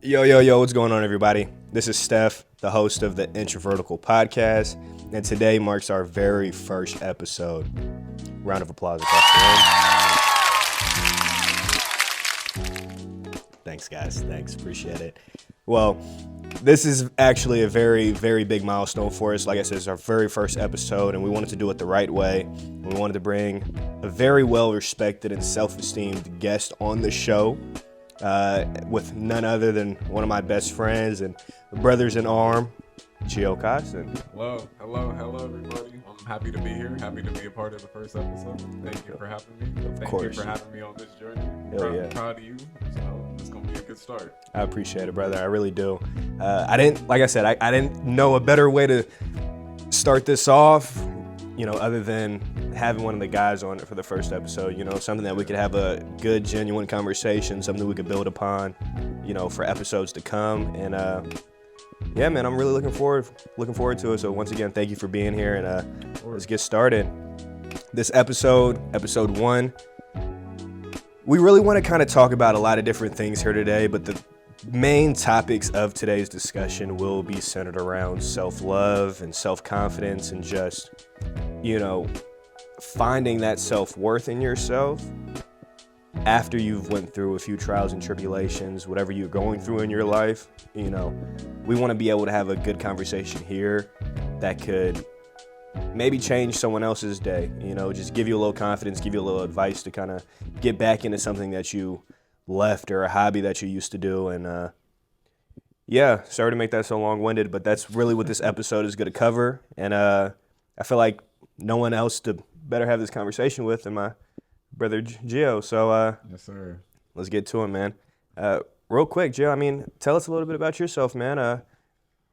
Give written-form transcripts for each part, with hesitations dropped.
Yo, what's going on, everybody? This is Steph, the host of the Introvertical Podcast, and today marks our very first episode. Round of applause across the room. Thanks, guys. Thanks. Appreciate it. Well, this is actually a very, very big milestone for us. Like I said, it's our very first episode, and we wanted to do it the right way. We wanted to bring a very well-respected and self-esteemed guest on the show. With none other than one of my best friends and brothers in arm, Gio Coston. Hello, everybody. I'm happy to be here. Happy to be a part of the first episode. Thank you for having me. Thank you for having me on this journey. Proud of you. So it's gonna be a good start. I appreciate it, brother. I really do. I didn't know a better way to start this off, other than having one of the guys on it for the first episode, something that we could have a good, genuine conversation, something we could build upon, for episodes to come. And yeah, man, I'm really looking forward to it. So once again, thank you for being here, and let's get started. This episode 1, we really want to kind of talk about a lot of different things here today, but the main topics of today's discussion will be centered around self-love and self-confidence and just, finding that self-worth in yourself after you've went through a few trials and tribulations, whatever you're going through in your life. We want to be able to have a good conversation here that could maybe change someone else's day, just give you a little confidence, give you a little advice to kind of get back into something that you left or a hobby that you used to do. And sorry to make that so long-winded, but that's really what this episode is going to cover. And I feel like no one else to better have this conversation with than my brother Gio. So yes, sir. Let's get to it, man. Real quick, Gio, tell us a little bit about yourself, man.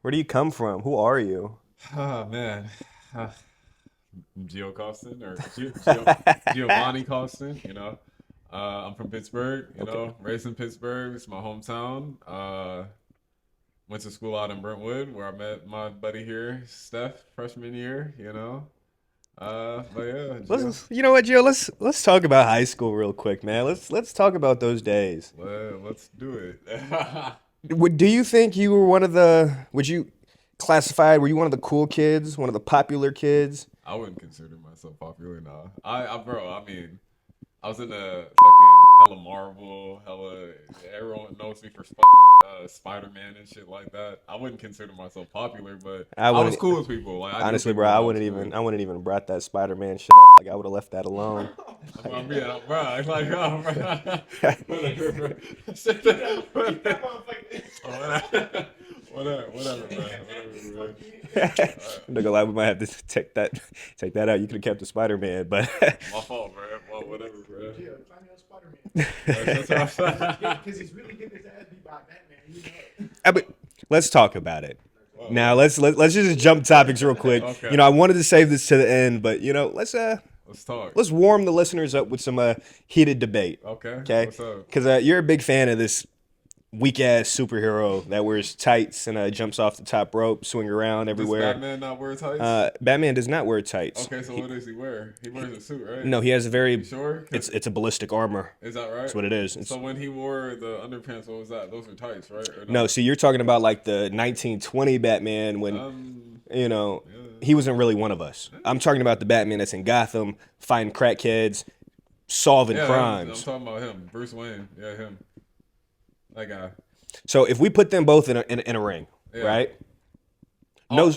Where do you come from? Who are you? Oh, man. Gio Coston, or Giovanni Coston, I'm from Pittsburgh, raised in Pittsburgh. It's my hometown. Went to school out in Brentwood, where I met my buddy here, Steph, freshman year, but yeah. You know what, Gio? Let's talk about high school real quick, man. Let's talk about those days. Well, let's do it. Do you think you were were you one of the cool kids, one of the popular kids? I wouldn't consider myself popular, nah. I was in the fucking hella Marvel, everyone knows me for fucking Spider-Man and shit like that. I wouldn't consider myself popular, but I was cool with people. Honestly, bro, I wouldn't even brought that Spider-Man shit up. Like, I would have left that alone. Whatever, bro. I'm not gonna lie, we might have to take that out. You could have kept the Spider-Man, but my fault, bro. Well, whatever, bro. Yeah, find me on Spider-Man. Because he's really getting his ass beat by Batman. But let's talk about it. Now let's just jump topics real quick. Okay. I wanted to save this to the end, but let's talk. Let's warm the listeners up with some heated debate. Okay. What's up? Because you're a big fan of this weak-ass superhero that wears tights and jumps off the top rope, swing around everywhere. Does Batman not wear tights? Batman does not wear tights. Okay, so what does he wear? He wears a suit, right? No, he has a very... You sure? It's a ballistic armor. Is that right? That's what it is. So when he wore the underpants, what was that? Those were tights, right? No, see, you're talking about like the 1920 Batman when, he wasn't really one of us. I'm talking about the Batman that's in Gotham, fighting crackheads, solving crimes. I'm talking about him. Bruce Wayne. Yeah, him. That guy. So if we put them both in a ring, right? No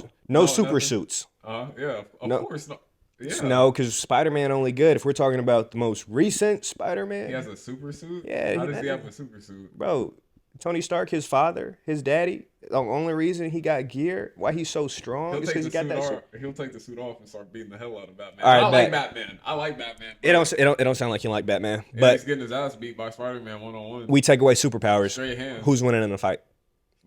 super suits. Yeah, of course not. Yeah. No, because Spider-Man only good if we're talking about the most recent Spider-Man. He has a super suit? Yeah. How does he have a super suit? Bro, Tony Stark, his father, his daddy, the only reason he got gear, why he's so strong is because he got that suit. He'll take the suit off and start beating the hell out of Batman. All right, I like Batman. It don't sound like you like Batman. Yeah, but he's getting his ass beat by Spider-Man one-on-one. We take away superpowers. Straight hands. Who's winning in the fight?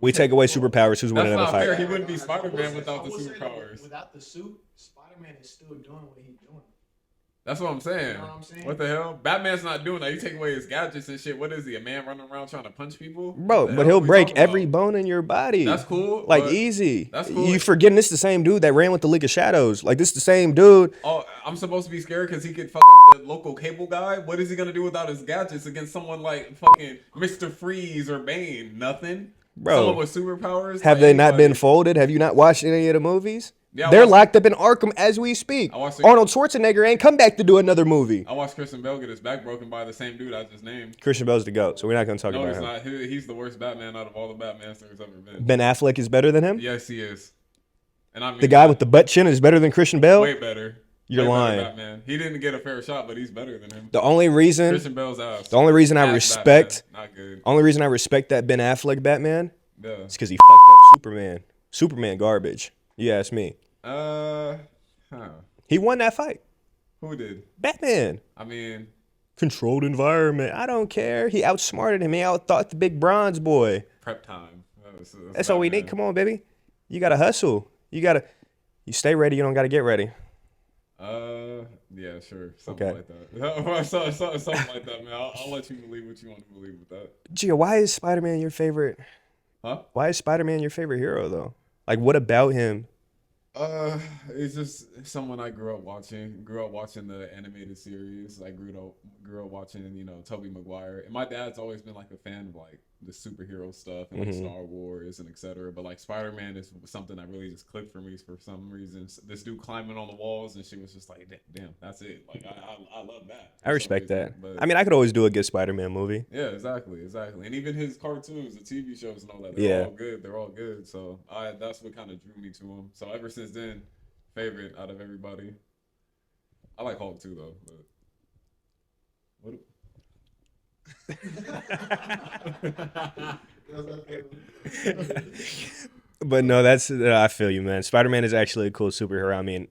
We take away superpowers. Who's winning in the fight? That's not fair. He wouldn't be Spider-Man without the superpowers. Without the suit, Spider-Man is still doing what he's doing. That's what I'm saying. You know what I'm saying? What the hell? Batman's not doing that. You take away his gadgets and shit. What is he? A man running around trying to punch people? Bro, but he'll break every bone in your body. That's cool. Like, easy. That's cool. You forgetting this the same dude that ran with the League of Shadows. Like, this the same dude. Oh, I'm supposed to be scared because he could fuck up the local cable guy? What is he going to do without his gadgets against someone like fucking Mr. Freeze or Bane? Nothing. Bro, with superpowers. have like they not been anybody. folded? Have you not watched any of the movies? Yeah, I They're watched- locked up in Arkham as we speak. I watched Arnold Schwarzenegger ain't come back to do another movie. I watched Christian Bale get his back broken by the same dude I just named. Christian Bale's the GOAT, so we're not going to talk No, about he's him. not. He's the worst Batman out of all the Batmans there's ever been. Ben Affleck is better than him? Yes, he is. And I mean The guy with the butt chin is better than Christian Bale? way better. You're Way better lying. Batman. He didn't get a fair shot, but he's better than him. The only reason Christian Bale's ass. I Ass respect Batman. Not good. only reason I respect that Ben Affleck Batman Yeah. is because he fucked up Superman. Superman garbage. You ask me. Huh. He won that fight. Who did? Batman. I mean, Controlled environment. I don't care. He outsmarted him. He outthought the big bronze boy. prep time. That's all we need. Come on, baby. You gotta hustle. You stay ready. You don't gotta get ready. Yeah, sure. Something Okay. like that. Something like that, man. I'll let you believe what you want to believe with that. Gio, why is Spider-Man your favorite? Huh? Why is Spider-Man your favorite hero though? Like, what about him? It's just someone I grew up watching. Grew up watching the animated series. I grew up watching, Tobey Maguire. And my dad's always been like a fan of like the superhero stuff and like Star Wars and etc. But like Spider-Man is something that really just clicked for me for some reason. This dude climbing on the walls and she was just like, damn, that's it. Like I love that. I respect that. But, I mean, I could always do a good Spider-Man movie. yeah, exactly. And even his cartoons, the TV shows and all that, Yeah. they're all good. So that's what kind of drew me to him. So ever since then, favorite out of everybody. I like Hulk too though. But But no, I feel you, man. Spider-Man is actually a cool superhero. I mean,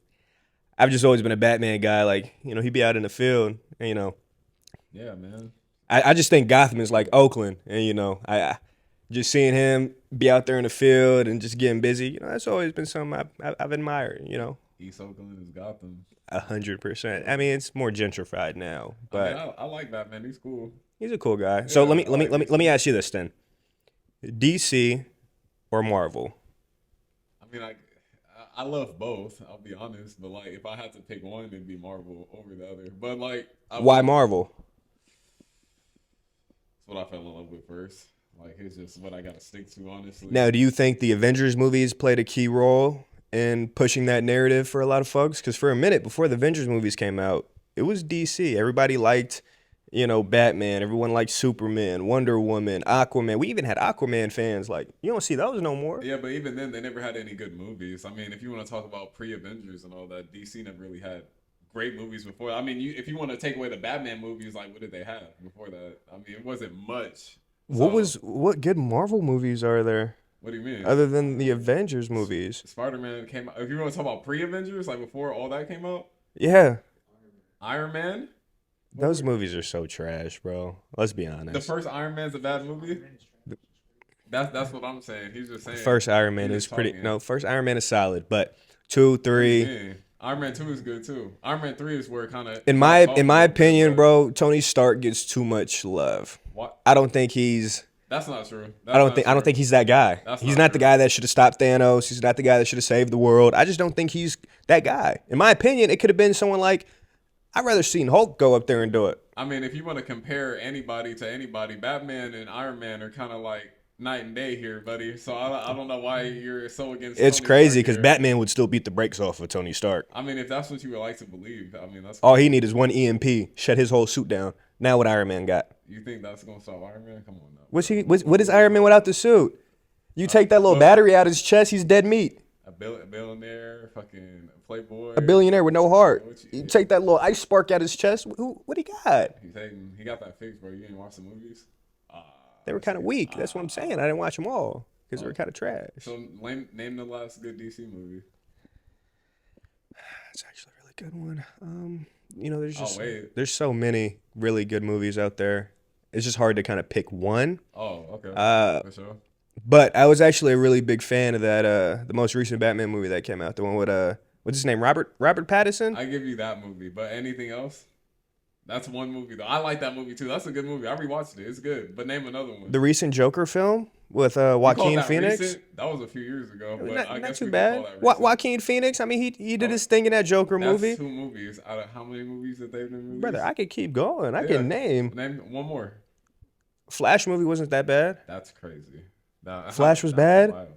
I've just always been a Batman guy. Like, he'd be out in the field, and, yeah, man. I just think Gotham is like Oakland, and I just seeing him be out there in the field and just getting busy. That's always been something I've admired. East Oakland is Gotham. 100%. I mean, it's more gentrified now, but I like Batman. He's cool. he's a cool guy. So let I like me ask you this then: DC or Marvel? I mean, I love both. I'll be honest, but like if I had to pick one, it'd be Marvel over the other. But like, Why Marvel? That's what I fell in love with first. Like it's just what I gotta stick to, honestly. Now, do you think the Avengers movies played a key role in pushing that narrative for a lot of folks? Because for a minute before the Avengers movies came out, it was DC. Everybody liked, Batman. Everyone liked Superman, Wonder Woman, Aquaman. We even had Aquaman fans. Like, you don't see those no more. Yeah, but even then, they never had any good movies. I mean, if you want to talk about pre-Avengers and all that, DC never really had great movies before. I mean, if you want to take away the Batman movies, like what did they have before that? I mean, it wasn't much. What good Marvel movies are there What do you mean? other than the Avengers movies? Spider-Man came out. If you want to talk about pre-Avengers, like before all that came out, Yeah, Iron Man. those movies are so trash, bro. Let's be honest. The first Iron Man's a bad movie. That's what I'm saying. He's just saying. First Iron Man He's is pretty. talking. No, first Iron Man is solid, but 2, 3. Yeah. Iron Man 2 is good too. Iron Man 3 is where it kind of. In my opinion, bro, Tony Stark gets too much love. What? I don't think he's. That's not true. I don't think he's that guy. That's He's not not the true. guy that should have stopped Thanos. He's not the guy that should have saved the world. I just don't think he's that guy. In my opinion, it could have been someone like. I'd rather seen Hulk go up there and do it. I mean, if you want to compare anybody to anybody, Batman and Iron Man are kind of like night and day here, buddy. So I don't know why you're so against. It's Tony crazy Stark because here. Batman would still beat the brakes off of Tony Stark. I mean, if that's what you would like to believe, I mean, that's. All he need is one EMP, shut his whole suit down. Now what Iron Man got? You think that's gonna stop Iron Man? Come on now. What is Iron Man without the suit? You take that little battery out of his chest, he's dead meat. A billionaire, fucking playboy. A billionaire with no heart. What You take that little ice spark out of his chest. What he got? He's hating. He got that fix, bro. You ain't watch the movies. They were kind of weak. That's what I'm saying. I didn't watch them all because they were kind of trash. So name the last good DC movie. That's actually a really good one. There's just wait. there's so many really good movies out there. It's just hard to kind of pick one. Oh, okay. For sure. But I was actually a really big fan of that the most recent Batman movie that came out. The one with what's his name? Robert Pattinson? I give you that movie, but anything else? That's one movie though. I like that movie too. That's a good movie. I rewatched it. It's good. But name another one. The recent Joker film with You called Joaquin that Phoenix. recent? That was a few years ago. But I Not guess too we can bad. call that recent. Joaquin Phoenix. I mean, he did his thing in that Joker That's movie. 2 movies out of how many movies that they've been released? Brother, I could keep going. I Yeah. can name. Name one more. Flash movie wasn't that bad. That's crazy. Flash was bad? Wild.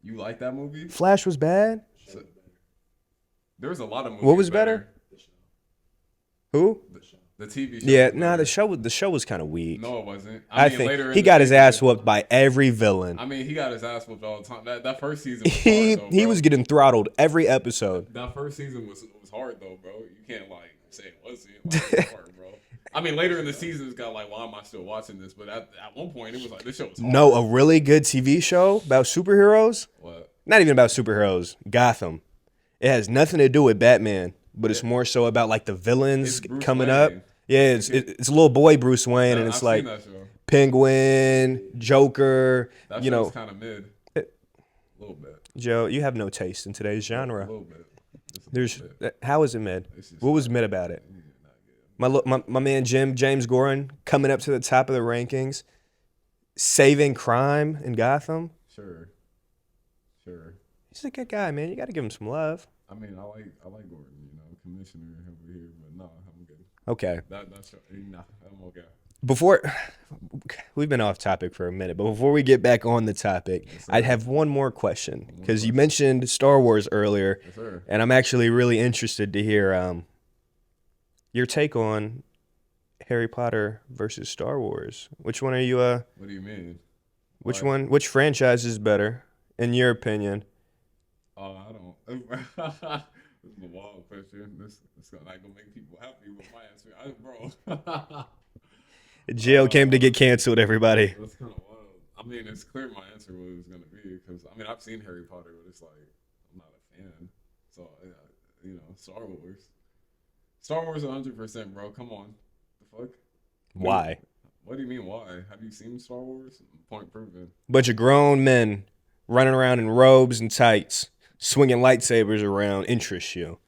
You like that movie? Flash was bad? So, there was a lot of movies. What was better? Who? The TV show. Yeah, was nah, better. the show was kind of weak. No, it wasn't. I mean, think later he in got the his ass season- whooped by every villain. I mean, he got his ass whooped all the time. That first season was He hard, though, he bro. was getting throttled every episode. That first season was hard though, bro. You can't like say it wasn't. Like, it was hard, bro. I mean, later in the season, it's got like, why am I still watching this? But at one point, it was like, this show was hard. No, a really good TV show about superheroes. What? Not even about superheroes. Gotham. It has nothing to do with Batman, but it's more so about like the villains It's Bruce coming Wayne. up. Yeah, it's a little boy Bruce Wayne, and I've it's seen like that show. Penguin, Joker. That You show know, was kind of mid. A little bit. Joe, you have no taste in today's A genre. little bit. Just a There's little bit. how is it mid? It's just What was mid about it? not good. My man James Goran coming up to the top of the rankings, saving crime in Gotham. Sure. He's a good guy, man. You got to give him some love. I mean, I like Gordon. You know, commissioner over here, but no, I'm good. Okay. That's nah, I'm okay. Before we've been off topic for a minute, but before we get back on the topic, Yes, sir. I'd have one more question because you mentioned Star Wars earlier, Yes, sir. and I'm actually really interested to hear your take on Harry Potter versus Star Wars. Which one are you? What do you mean? Which Why? one? Which franchise is better, in your opinion? Oh, I don't. This is a wild question. This not gonna make people happy with my answer, bro. Gio came to get canceled. Everybody. That's kind of wild. I mean, it's clear my answer what it was gonna be because I mean I've seen Harry Potter, but it's like I'm not a fan. So yeah, you know, Star Wars, 100%, bro. Come on, the fuck. Why? What do you mean why? Have you seen Star Wars? Point proven. Bunch of grown men running around in robes and tights, swinging lightsabers around interests you.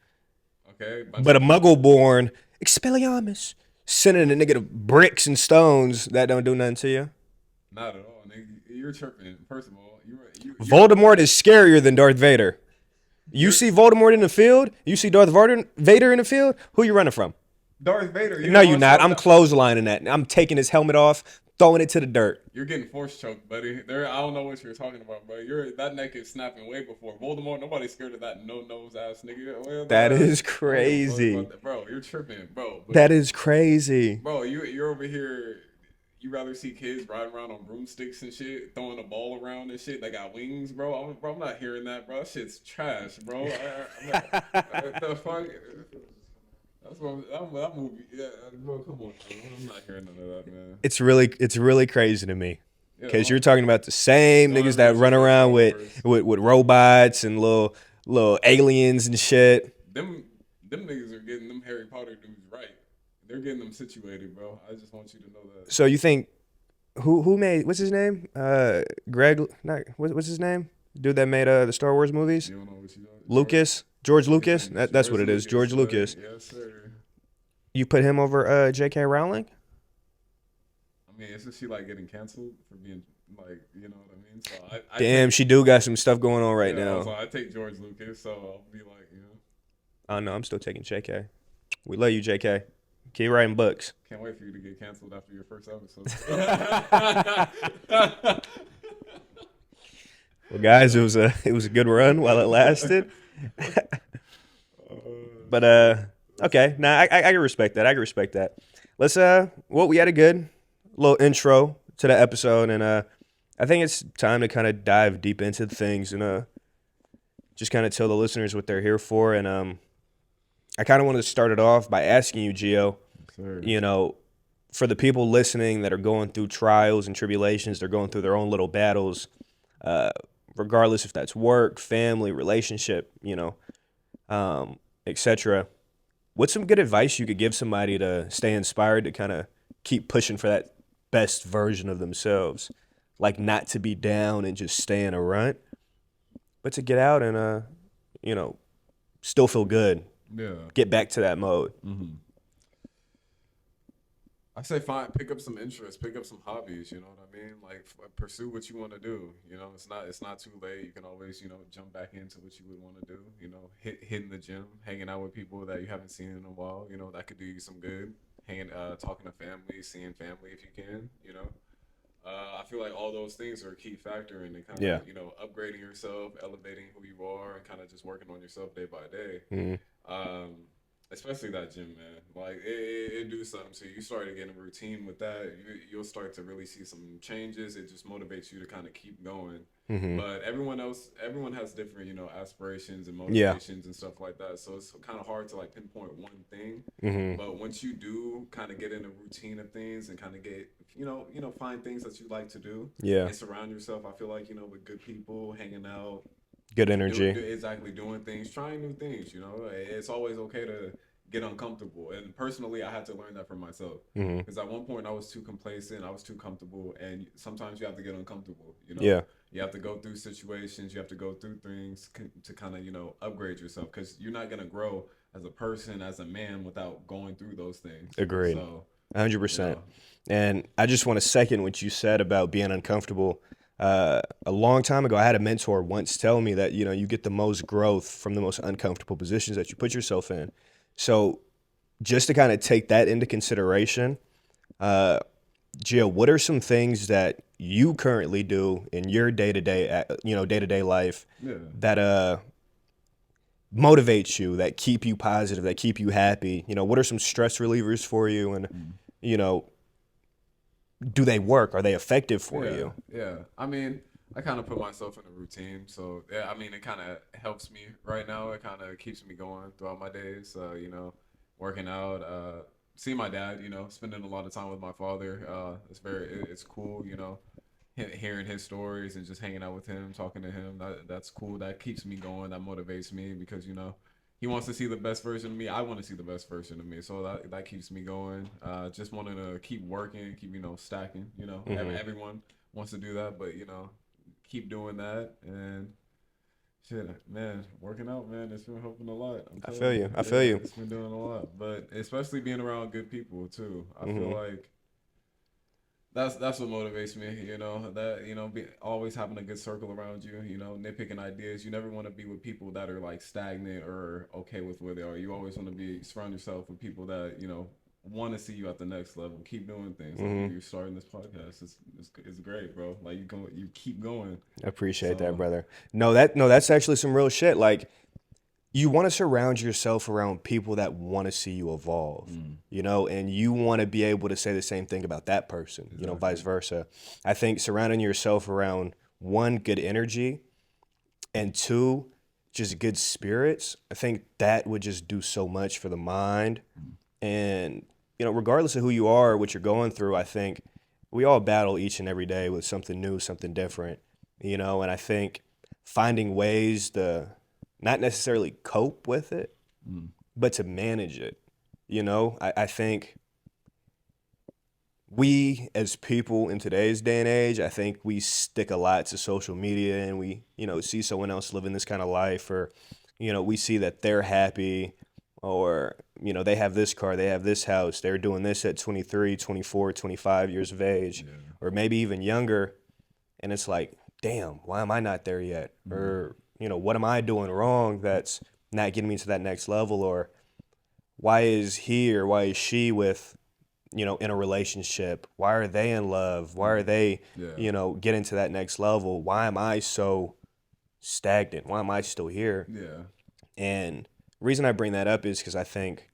Okay, But a muggle-born Expelliarmus sending a nigga to bricks and stones that don't do nothing to you. not at all, nigga. You're tripping. First of all, you Voldemort is scarier than Darth Vader. You see Voldemort in the field? You see Darth Vader in the field? Who you running from? Darth Vader. No, you're not. I'm closelining that. I'm taking his helmet off, throwing it to the dirt. You're getting force choked, buddy. I don't know what you're talking about, bro. That neck is snapping way before Voldemort. Nobody's scared of that no-nose ass nigga. Well, That is crazy. Bro, you're tripping, bro. But, That is crazy. bro, you're over here. You rather see kids riding around on broomsticks and shit, throwing a ball around and shit that got wings, bro. I'm not hearing that, bro. That shit's trash, bro. What the fuck? That's what that movie. Yeah, bro, come on, bro. I'm not hearing none of that, man. It's really crazy to me. Yeah, Because you're talking about the same niggas that run around with robots and little aliens and shit. them niggas are getting them Harry Potter dudes right. They're getting them situated, bro. I just want you to know that. So you think who made what's his name? Greg? Not what's his name? Dude that made the Star Wars movies? You don't know what you know. Lucas? George Lucas? That's what it is. George Lucas. Yes, sir. You put him over J.K. Rowling? I mean, isn't she like getting canceled for being like, you know what I mean? So I Damn, she do got some stuff going on right yeah, now. So I take George Lucas, so I'll be like, you know, Oh no, I'm still taking J.K. We love you, J.K. Keep writing books. can't wait for you to get canceled after your first episode. Well, guys, it was a good run while it lasted. But okay, nah, I can respect that. I can respect that. Let's well, we had a good little intro to the episode, and I think it's time to kind of dive deep into things and just kind of tell the listeners what they're here for. And I kind of want to start it off by asking you, Gio, Sir. you know, for the people listening that are going through trials and tribulations, they're going through their own little battles, regardless if that's work, family, relationship, you know, etc. What's some good advice you could give somebody to stay inspired to kind of keep pushing for that best version of themselves? Like not to be down and just stay in a rut, but to get out and, you know, still feel good, Yeah. get back to that mode. Mm-hmm. I say pick up some interests, pick up some hobbies. You know what I mean? Like pursue what you want to do. You know, it's not too late. You can always jump back into what you would want to do. You know, hitting the gym, hanging out with people that you haven't seen in a while. You know, that could do you some good. Talking to family, seeing family if you can. You know, I feel like all those things are a key factor in kind Yeah. of, upgrading yourself, elevating who you are, and kind of just working on yourself day by day. Hmm. Um, Especially that gym, man. Like it do something to you. You start to get in a routine with that. You'll start to really see some changes. It just motivates you to kind of keep going. Hmm. But everyone has different, aspirations and Yeah. motivations and stuff like that. So it's kind of hard to like pinpoint one thing. Hmm. But once you do kind of get in a routine of things and kind of get, find things that you like to do Yeah. and surround yourself, I feel like, with good people, hanging out, Good energy. exactly doing things, trying new things. It's always okay to get uncomfortable. And personally, I had to learn that for myself Hmm. because at one point I was too complacent, I was too comfortable, and sometimes you have to get uncomfortable. Yeah. You have to go through situations, you have to go through things to kind of upgrade yourself because you're not gonna grow as a person, as a man, without going through those things. Agreed. So 100%. And I just want to second what you said about being uncomfortable. A long time ago, I had a mentor once tell me that, you get the most growth from the most uncomfortable positions that you put yourself in. So just to kind of take that into consideration, uh, Gio, what are some things that you currently do in your day-to-day life yeah. that motivate you, that keep you positive, that keep you happy? What are some stress relievers for you? And, you know, do they work? Are they effective for Yeah, you? yeah. I mean, I kind of put myself in a routine, so yeah. I mean, it kind of helps me right now. It kind of keeps me going throughout my days. Working out, seeing my dad. Spending a lot of time with my father. It's cool. Hearing his stories and just hanging out with him, talking to him. That's cool. That keeps me going. That motivates me because he wants to see the best version of me. I want to see the best version of me. So that keeps me going. Just wanting to keep working, keep stacking. Everyone wants to do that, but keep doing that and shit, man. Working out, man. It's been helping a lot. I'm I telling feel you, you. I feel you. it's been doing a lot. But especially being around good people too. I feel like that's what motivates me, that always having a good circle around you, nitpicking ideas. You never want to be with people that are like stagnant or okay with where they are. You always want to be surround yourself with people that want to see you at the next level. Keep doing things. Like you're starting this podcast. It's great, bro. Like you keep going. I appreciate So, that, brother. No, that's actually some real shit. Like, you want to surround yourself around people that want to see you evolve, and you want to be able to say the same thing about that person, vice versa. I think surrounding yourself around, one, good energy, and two, just good spirits, I think that would just do so much for the mind. And, regardless of who you are, what you're going through, I think we all battle each and every day with something new, something different, and I think finding ways to not necessarily cope with it, but to manage it. I think we as people in today's day and age, I think we stick a lot to social media and we, see someone else living this kind of life, or, we see that they're happy, or, they have this car, they have this house, they're doing this at 23, 24, 25 years of age, or maybe even younger. And it's like, damn, why am I not there yet? Or, what am I doing wrong that's not getting me to that next level? Or why is he or why is she with, in a relationship? Why are they in love? Why are they, getting to that next level? Why am I so stagnant? Why am I still here? Yeah. And the reason I bring that up is because I think,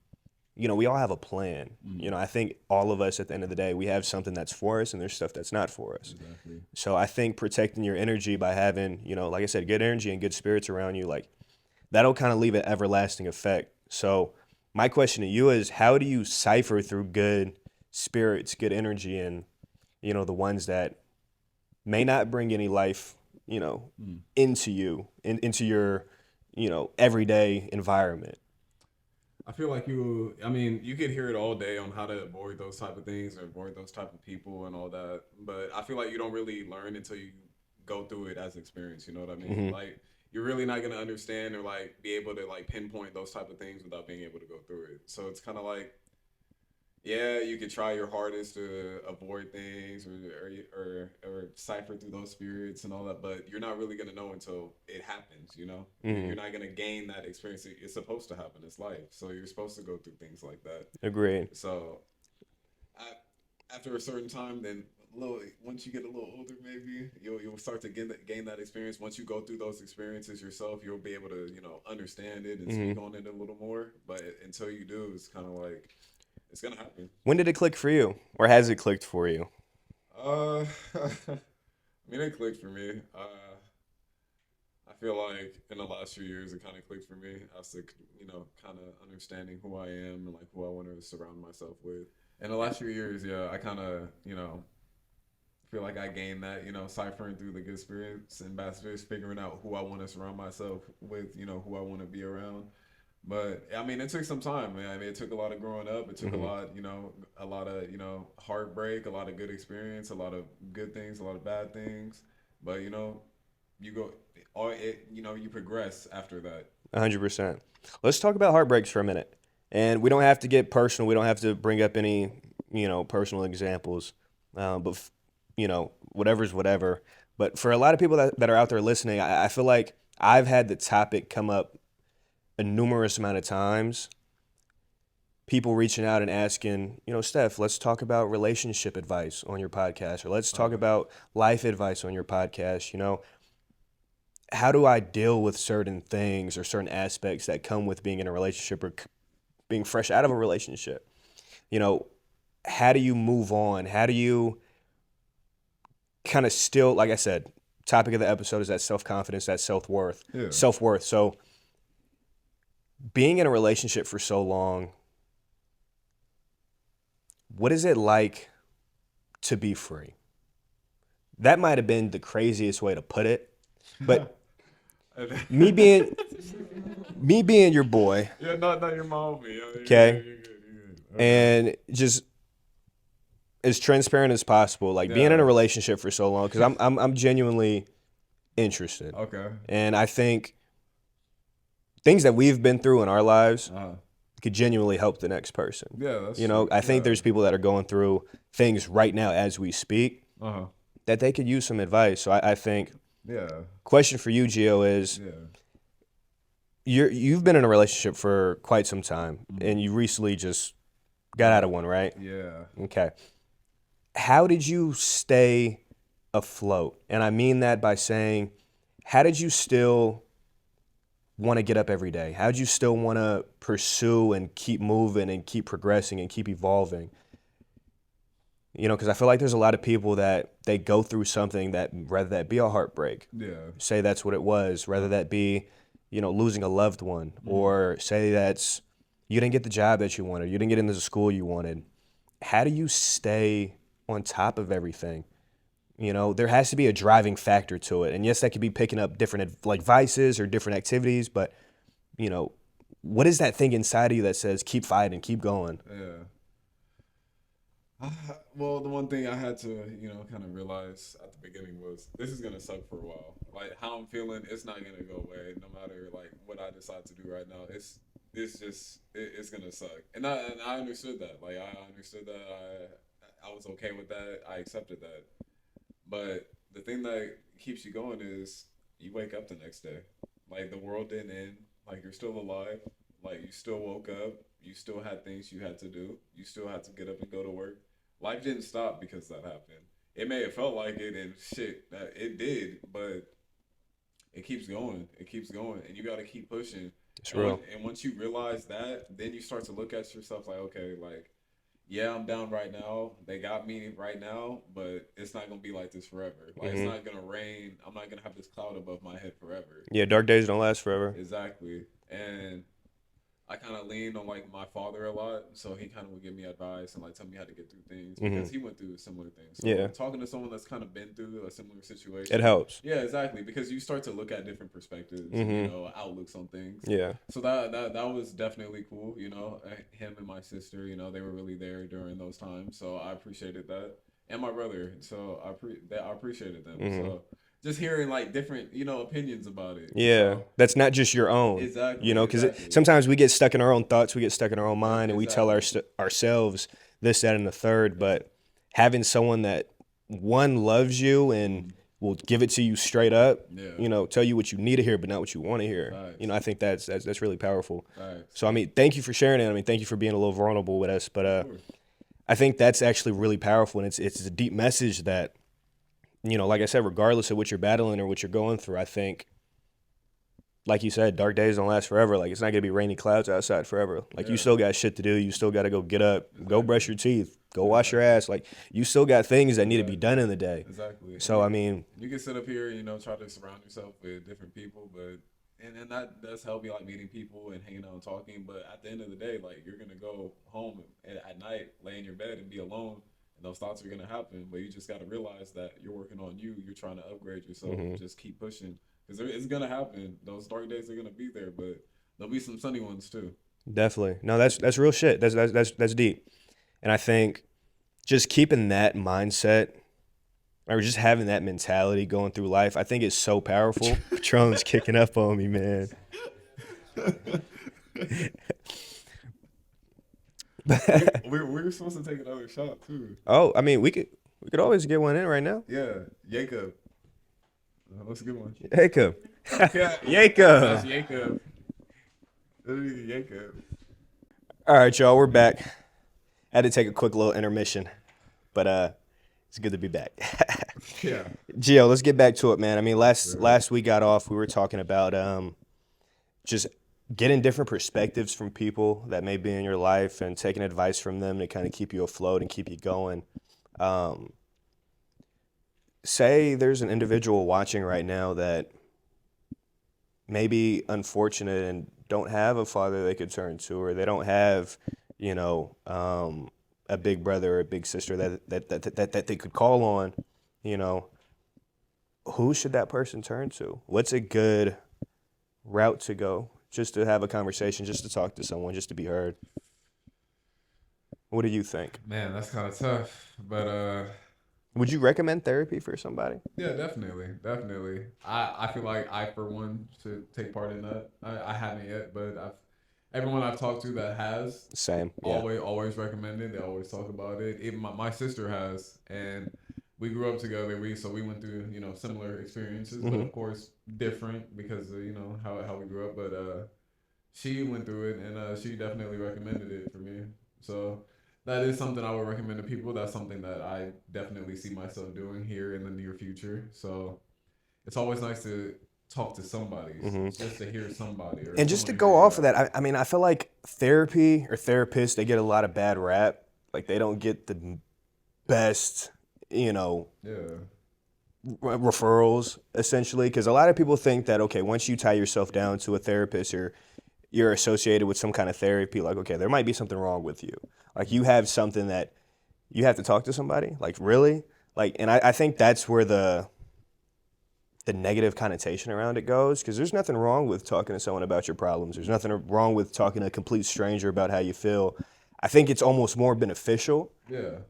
we all have a plan. I think all of us at the end of the day, we have something that's for us and there's stuff that's not for us. Exactly. So I think protecting your energy by having, like I said, good energy and good spirits around you, like, that'll kind of leave an everlasting effect. So my question to you is, how do you cipher through good spirits, good energy, and, the ones that may not bring any life, into you, into your, everyday environment? I feel like you could hear it all day on how to avoid those type of things or avoid those type of people and all that. But I feel like you don't really learn until you go through it as experience. You know what I mean? Like, you're really not going to understand or like be able to like pinpoint those type of things without being able to go through it. So it's kind of like, yeah, you could try your hardest to avoid things or cipher through those spirits and all that, but you're not really gonna know until it happens. You're not gonna gain that experience. It's supposed to happen. It's life, so you're supposed to go through things like that. Agreed. So, after a certain time, then once you get a little older, maybe you'll start to gain that experience. Once you go through those experiences yourself, you'll be able to understand it and speak on it a little more. But until you do, it's kind of like it's gonna happen. When did it click for you, or has it clicked for you? I mean, it clicked for me. I feel like in the last few years, it kind of clicked for me as to, kind of understanding who I am and like who I want to surround myself with. In the last few years, yeah, I kind of, feel like I gained that, ciphering through the good spirits ambassadors, figuring out who I want to surround myself with, who I want to be around. But I mean, it took some time, man. I mean, it took a lot of growing up. It took a lot, a lot of, heartbreak, a lot of good experience, a lot of good things, a lot of bad things. But, you go, you progress after that. 100%. Let's talk about heartbreaks for a minute. And we don't have to get personal. We don't have to bring up any, personal examples. But, whatever's whatever. But for a lot of people that are out there listening, I feel like I've had the topic come up a numerous amount of times. People reaching out and asking, Steph, let's talk about relationship advice on your podcast, or let's talk about life advice on your podcast. How do I deal with certain things or certain aspects that come with being in a relationship or being fresh out of a relationship? How do you move on? How do you kind of still, like I said, topic of the episode is that self-confidence, that self-worth. Yeah. Self-worth. So being in a relationship for so long, what is it like to be free? That might have been the craziest way to put it, but me being your boy, Yeah, not your mom. Okay. You're good. and just as transparent as possible, like being in a relationship for so long, because I'm genuinely interested, Okay. and I think things that we've been through in our lives could genuinely help the next person. Yeah, that's true. I think Yeah. there's people that are going through things right now as we speak that they could use some advice. So I think, Yeah. question for you, Gio, is Yeah. you've been in a relationship for quite some time, and you recently just got out of one, right? Yeah. Okay. How did you stay afloat? And I mean that by saying, how did you still want to get up every day? How did you still want to pursue and keep moving and keep progressing and keep evolving? Because I feel like there's a lot of people that they go through something that, rather that be a heartbreak, Yeah. say that's what it was, rather that be, losing a loved one, or say that's you didn't get the job that you wanted, you didn't get into the school you wanted. How do you stay on top of everything? There has to be a driving factor to it. And yes, that could be picking up different like vices or different activities, but what is that thing inside of you that says keep fighting, keep going? Yeah. Well, the one thing I had to, kind of realize at the beginning was this is gonna suck for a while. Like how I'm feeling, it's not gonna go away no matter like what I decide to do right now. It's gonna suck, and I understood that. Like I understood that. I was okay with that. I accepted that. But the thing that keeps you going is you wake up the next day. Like the world didn't end. Like you're still alive. Like you still woke up. You still had things you had to do. You still had to get up and go to work. Life didn't stop because that happened. It may have felt like it, and shit, that it did, but it keeps going. It keeps going, and you got to keep pushing. It's real. And once you realize that, then you start to look at yourself like, okay, like, yeah, I'm down right now. They got me right now, but it's not gonna be like this forever. Like it's not gonna rain. I'm not gonna have this cloud above my head forever. Yeah, dark days don't last forever. Exactly. And I kind of leaned on like my father a lot, so he kind of would give me advice and like tell me how to get through things because he went through similar things. So Yeah. talking to someone that's kind of been through a similar situation, It helps. Yeah, exactly, because you start to look at different perspectives, outlooks on things. Yeah. So that was definitely cool. Him and my sister, they were really there during those times, so I appreciated that, and my brother. So I appreciated them. So just hearing like different, opinions about it. Yeah, So, that's not just your own. Exactly. Because exactly. sometimes we get stuck in our own thoughts, we get stuck in our own mind, and we tell Exactly. ourselves this, that, and the third. But having someone that one loves you and will give it to you straight up, Yeah. tell you what you need to hear, but not what you want to hear. Facts. I think that's really powerful. Facts. So I mean, thank you for sharing it. I mean, thank you for being a little vulnerable with us. But Sure. I think that's actually really powerful, and it's a deep message that, like I said, regardless of what you're battling or what you're going through, I think, like you said, dark days don't last forever. Like, it's not gonna be rainy clouds outside forever. Like, you still got shit to do. You still got to go get up, go brush your teeth, go wash your ass. Like, you still got things that need to be done in the day. Exactly. So, I mean, you can sit up here, try to surround yourself with different people, but and that does help you, like meeting people and hanging out and talking. But at the end of the day, like, you're gonna go home at night, lay in your bed, and be alone. And those thoughts are gonna happen, but you just gotta realize that you're working on you. You're trying to upgrade yourself. Just keep pushing. Because it's gonna happen. Those dark days are gonna be there, but there'll be some sunny ones too. definitely. No, that's real shit. That's deep. And I think just keeping that mindset or just having that mentality going through life, I think is so powerful. Patron's kicking up on me, man. We're supposed to take another shot too. Oh, I mean, we could always get one in right now. Yeah, Jacob. Let's get one. Jacob. Yeah, Jacob. that's Jacob. Literally Jacob. All right, y'all, we're back. Had to take a quick little intermission, but it's good to be back. Yeah. Gio, let's get back to it, man. I mean, last we got off, we were talking about just getting different perspectives from people that may be in your life and taking advice from them to kind of keep you afloat and keep you going. Say there's an individual watching right now that may be unfortunate and don't have a father they could turn to, or they don't have, a big brother or a big sister that they could call on. Who should that person turn to? What's a good route to go just to have a conversation, just to talk to someone, just to be heard? What do you think? Man, that's kind of tough, but Would you recommend therapy for somebody? yeah, definitely. I feel like I, for one, should take part in that. I haven't yet, but everyone I've talked to that has Same. Yeah. always recommend it. They always talk about it. Even my sister has, and we grew up together. So we went through similar experiences, but of course different because of, how we grew up. But she went through it, and she definitely recommended it for me. So that is something I would recommend to people. That's something that I definitely see myself doing here in the near future. So it's always nice to talk to somebody, just to hear somebody. And just to go off of that, I mean, I feel like therapy or therapists, they get a lot of bad rap. Like, they don't get the best, referrals, essentially. Because a lot of people think that, okay, once you tie yourself down to a therapist or you're associated with some kind of therapy, like, okay, there might be something wrong with you. Like, you have something that you have to talk to somebody. Like, really? Like, and I think that's where the negative connotation around it goes, because there's nothing wrong with talking to someone about your problems. There's nothing wrong with talking to a complete stranger about how you feel. I think it's almost more beneficial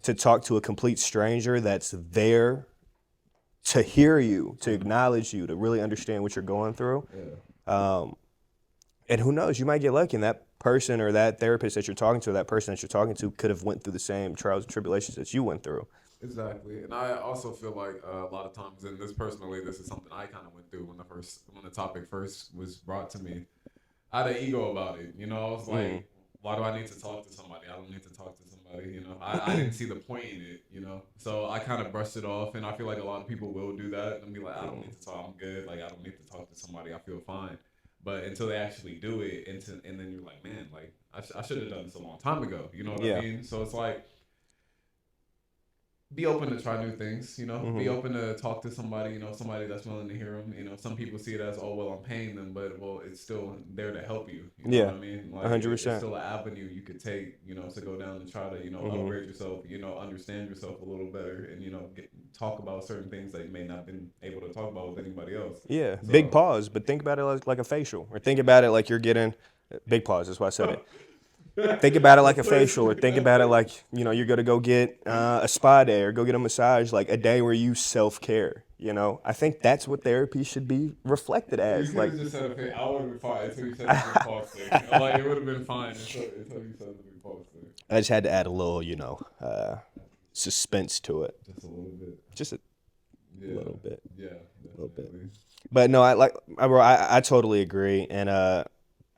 to talk to a complete stranger that's there to hear you, to acknowledge you, to really understand what you're going through. And who knows, you might get lucky, and that person or that therapist that you're talking to, that person that you're talking to, could have went through the same trials and tribulations that you went through. Exactly, and I also feel like a lot of times, and this is something I kind of went through when the topic first was brought to me. I had an ego about it, I was like, why do I need to talk to somebody? I don't need to talk to somebody, I didn't see the point in it, So I kind of brushed it off, and I feel like a lot of people will do that and be like, I don't need to talk, I'm good, like I don't need to talk to somebody, I feel fine. But until they actually do it, and then you're like, man, like I should have done this a long time ago, you know what I mean? So it's like, be open to try new things, be open to talk to somebody, somebody that's willing to hear them. Some people see it as, oh, well, I'm paying them, but, well, it's still there to help you. You know what I mean? Like, 100%. It's still an avenue you could take, to go down and try to, upgrade yourself, understand yourself a little better and, talk about certain things that you may not have been able to talk about with anybody else. Yeah, so, big pause, but think about it like a facial, or think about it like you're getting, big pause, that's why I said it. Think about it like a facial, or think about it like, you're going to go get a spa day or go get a massage, like a day where you self-care, I think that's what therapy should be reflected as. You like, just said, okay, I would have been fine until you said the big pause thing. Like, it would have been fine until you said the big pause thing. I just had to add a little, suspense to it. Just a little bit. Just a little bit. Yeah, a little bit. But no, I totally agree. And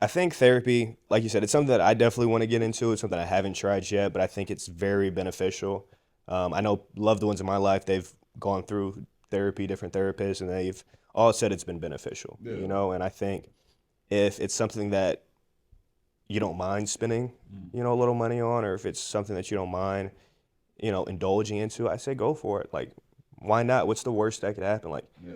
I think therapy, like you said, it's something that I definitely want to get into. It's something I haven't tried yet, but I think it's very beneficial. I know loved ones in my life, they've gone through therapy, different therapists, and they've all said it's been beneficial, Yeah. you know? And I think if it's something that you don't mind spending, you know, a little money on, or if it's something that you don't mind, you know, indulging into, I say go for it. Like, why not? What's the worst that could happen? Like, Yeah.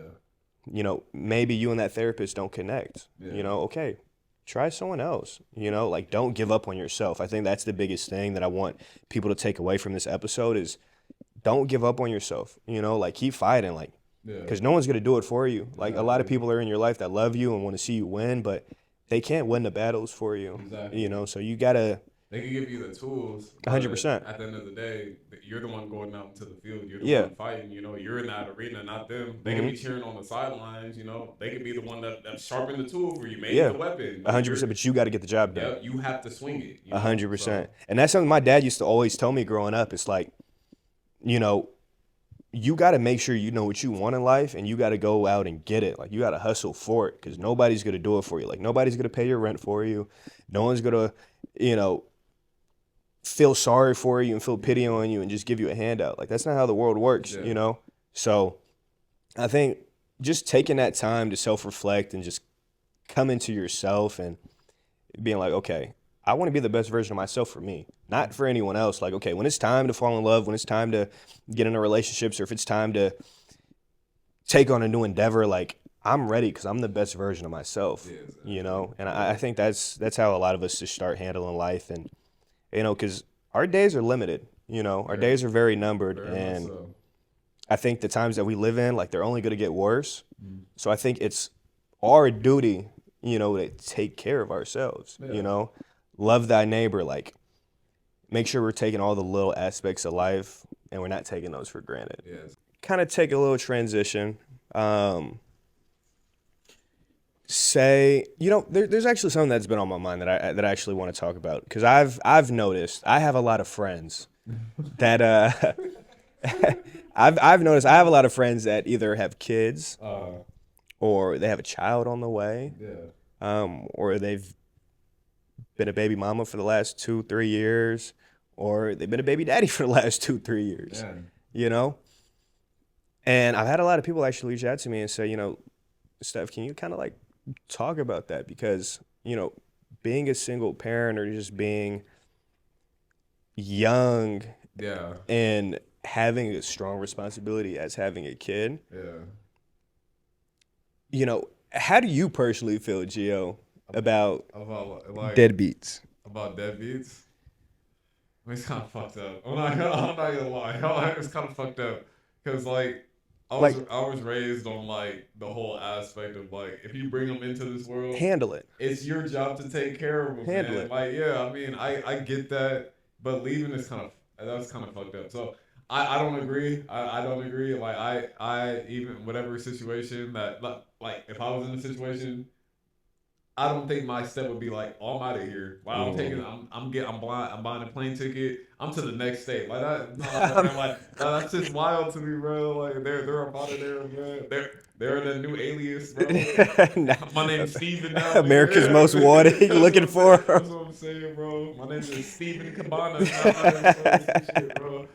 you know, maybe you and that therapist don't connect. Yeah. You know, okay, try someone else. You know, like don't give up on yourself. I think that's the biggest thing that I want people to take away from this episode is don't give up on yourself. You know, like keep fighting, like Yeah. because no one's gonna do it for you. Like a lot of Exactly. people are in your life that love you and want to see you win, but they can't win the battles for you. Exactly. You know, so you gotta. They can give you the tools. 100%. At the end of the day, you're the one going out into the field. You're the Yeah. one fighting. You know, you're in that arena, not them. They can be cheering on the sidelines. You know, they can be the one that sharpened the tool for you, made Yeah. the weapon. 100%, but you got to get the job done. Yeah, you have to swing it. You know? 100%. And that's something my dad used to always tell me growing up. It's like, you know, you got to make sure you know what you want in life and you got to go out and get it. Like, you got to hustle for it because nobody's going to do it for you. Like, nobody's going to pay your rent for you. No one's going to, you know, feel sorry for you and feel pity on you and just give you a handout. Like, that's not how the world works, Yeah. you know? So I think just taking that time to self-reflect and just come into yourself and being like, okay, I want to be the best version of myself for me, not for anyone else. Like, okay, when it's time to fall in love, when it's time to get into relationships, or if it's time to take on a new endeavor, like I'm ready because I'm the best version of myself, Yeah, exactly. you know? And I think that's how a lot of us just start handling life. And, you know, because our days are limited, you know, our days are very numbered. Very much And so. I think the times that we live in, like they're only going to get worse. So I think it's our duty, you know, to take care of ourselves, Yeah. you know, love thy neighbor, like make sure we're taking all the little aspects of life and we're not taking those for granted. Yes. Kind of take a little transition. Say, you know, there's actually something that's been on my mind that I actually want to talk about because I've noticed I have a lot of friends that I've noticed I have a lot of friends that either have kids or they have a child on the way, Yeah. or they've been a baby mama for the last 2-3 years, or they've been a baby daddy for the last 2-3 years, Yeah. you know? And I've had a lot of people actually reach out to me and say, you know, Steph, can you kind of like talk about that? Because, you know, being a single parent or just being young Yeah. and having a strong responsibility as having a kid, Yeah. you know, how do you personally feel, Gio, about About like deadbeats? about deadbeats. I mean, it's kind of fucked up. I'm not gonna lie. It's kind of fucked up because like I was raised on like the whole aspect of like if you bring them into this world, Handle it. it's your job to take care of them. Handle man. it. Like yeah, I mean I get that, but leaving is that's kind of fucked up. So I don't agree. I don't agree. Like I even whatever situation that like if I was in a situation. I don't think my step would be like, "Oh, I'm out of here." Wow, I'm buying a plane ticket. I'm to the next state. Like that, no, man, like that's just wild to me, bro. Like they're up out of there, man. They're the new alias, bro. My name's Steven now. America's Yeah. Most Wanted. You looking for? That's what I'm saying, bro. My name is Steven Cabana. Shit, bro.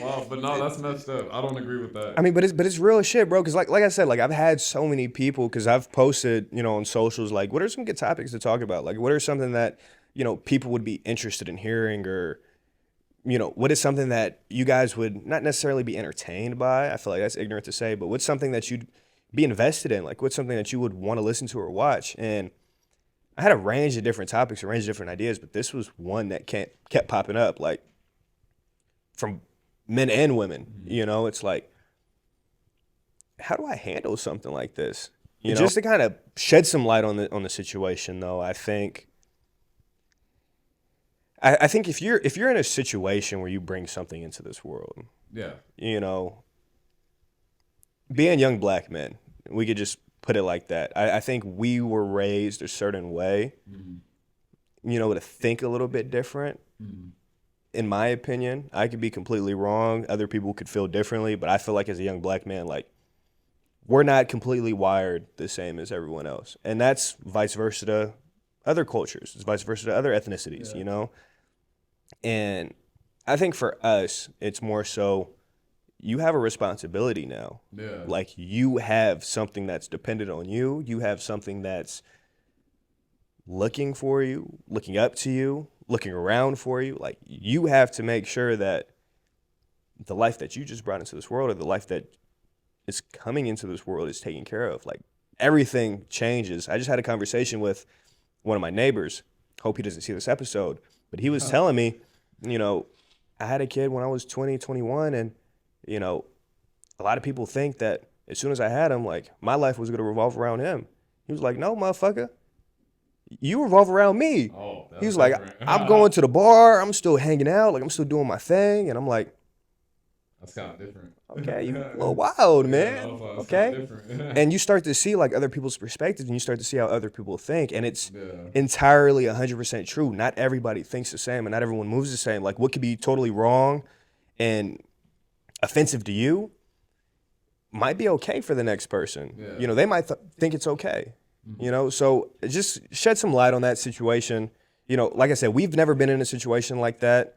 Wow, but no, that's messed up. I don't agree with that. I mean, but it's real as shit, bro. Because like I said, like I've had so many people because I've posted, you know, on socials, like, what are some good topics to talk about? Like, what are something that, you know, people would be interested in hearing, or, you know, what is something that you guys would not necessarily be entertained by? I feel like that's ignorant to say, but what's something that you'd be invested in? Like, what's something that you would want to listen to or watch? And I had a range of different topics, a range of different ideas, but this was one that kept popping up, like from men and women. You know, it's like, how do I handle something like this? You know, just to kind of shed some light on the situation, though, I think if you're in a situation where you bring something into this world, Yeah. you know, being young black men, we could just put it like that. I think we were raised a certain way, you know, to think a little bit different. In my opinion, I could be completely wrong. Other people could feel differently, but I feel like as a young black man, like, we're not completely wired the same as everyone else. And that's vice versa to other cultures. It's vice versa to other ethnicities, you know? And I think for us, it's more so you have a responsibility now. Yeah. Like you have something that's dependent on you. You have something that's looking for you, looking up to you, looking around for you. Like you have to make sure that the life that you just brought into this world or the life that is coming into this world is taken care of. Like everything changes. I just had a conversation with one of my neighbors. Hope he doesn't see this episode, but he was telling me, you know, I had a kid when I was 20, 21, and, you know, a lot of people think that as soon as I had him, like, my life was going to revolve around him. He was like, no, motherfucker, you revolve around me. Oh, he was like, I'm going to the bar, I'm still hanging out, like, I'm still doing my thing, and I'm like, that's kind of different. Okay, you a little wild, man. Okay. Different. And you start to see like other people's perspectives and you start to see how other people think. And it's entirely 100% true. Not everybody thinks the same and not everyone moves the same. Like what could be totally wrong and offensive to you might be okay for the next person. Yeah. You know, they might think it's okay. You know, so just shed some light on that situation. You know, like I said, we've never been in a situation like that.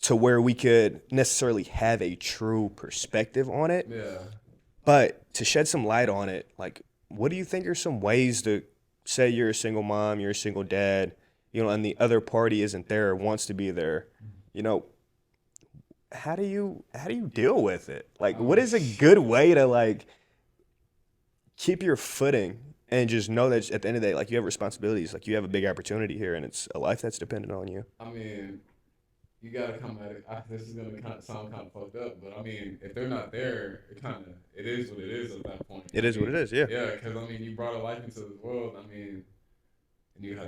To where we could necessarily have a true perspective on it. Yeah. But to shed some light on it, like, what do you think are some ways to say you're a single mom, you're a single dad, you know, and the other party isn't there or wants to be there? You know, how do you deal with it? Like, what is a good way to like keep your footing and just know that at the end of the day, like you have responsibilities, like you have a big opportunity here and it's a life that's dependent on you. I mean, you gotta come at it. This is gonna sound kind of fucked up, but I mean, if they're not there, it is what it is at that point. It is what it is, yeah. Yeah, because I mean, you brought a life into this world. I mean, and you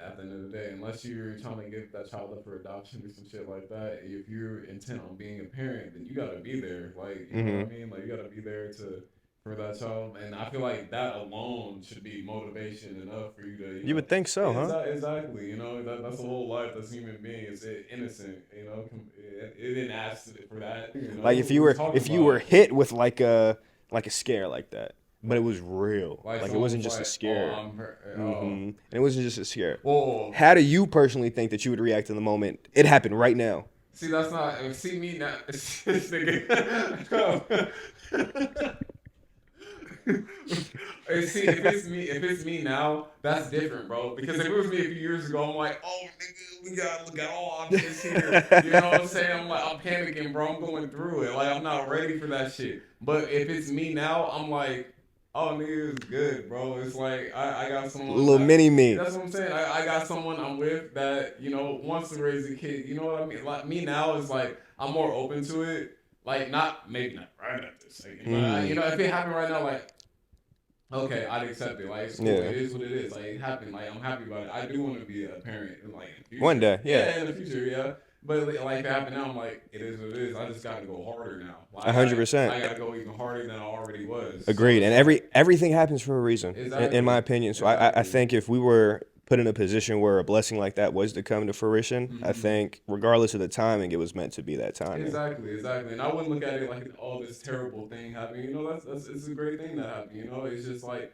at the end of the day, unless you're trying to give that child up for adoption or some shit like that, if you're intent on being a parent, then you gotta be there. Like, you know what I mean? Like, you gotta be there for that child, and I feel like that alone should be motivation enough for you to. You would think so, huh? Exactly. You know, that's a whole life. That's human being. It's innocent. You know, it didn't ask for that. You know? Like if you were hit with like a scare like that, but it was real. Like it wasn't just a scare. And it wasn't just a scare. Whoa. How do you personally think that you would react in the moment? It happened right now. See, that's not. See me now. This nigga. See, if it's me now, that's different, bro. Because if it was me a few years ago, I'm like, oh, nigga, we gotta look at all options here. You know what I'm saying? I'm panicking, bro. I'm going through it. Like, I'm not ready for that shit. But if it's me now, I'm like, oh, nigga, it's good, bro. It's like I got someone. A little mini me. That's what I'm saying. I got someone I'm with that, you know, wants to raise a kid. You know what I mean? Like me now is like I'm more open to it. Like maybe not right at this second. But you know, if it happened right now, like. Okay, I'd accept it. Like, it's cool. It is what it is. Like, it happened. Like, I'm happy about it. I do want to be a parent. Like, in the future. One day, yeah. Yeah, in the future, yeah. But like, if it happened now, I'm like, it is what it is. I just got to go harder now. Like, 100%. I got to go even harder than I already was. Agreed. And everything happens for a reason, exactly. in my opinion. So I think if we were put in a position where a blessing like that was to come to fruition, I think regardless of the timing, it was meant to be that time. Exactly. And I wouldn't look at it like, oh, this terrible thing happened. You know, it's a great thing that happened. You know, it's just like,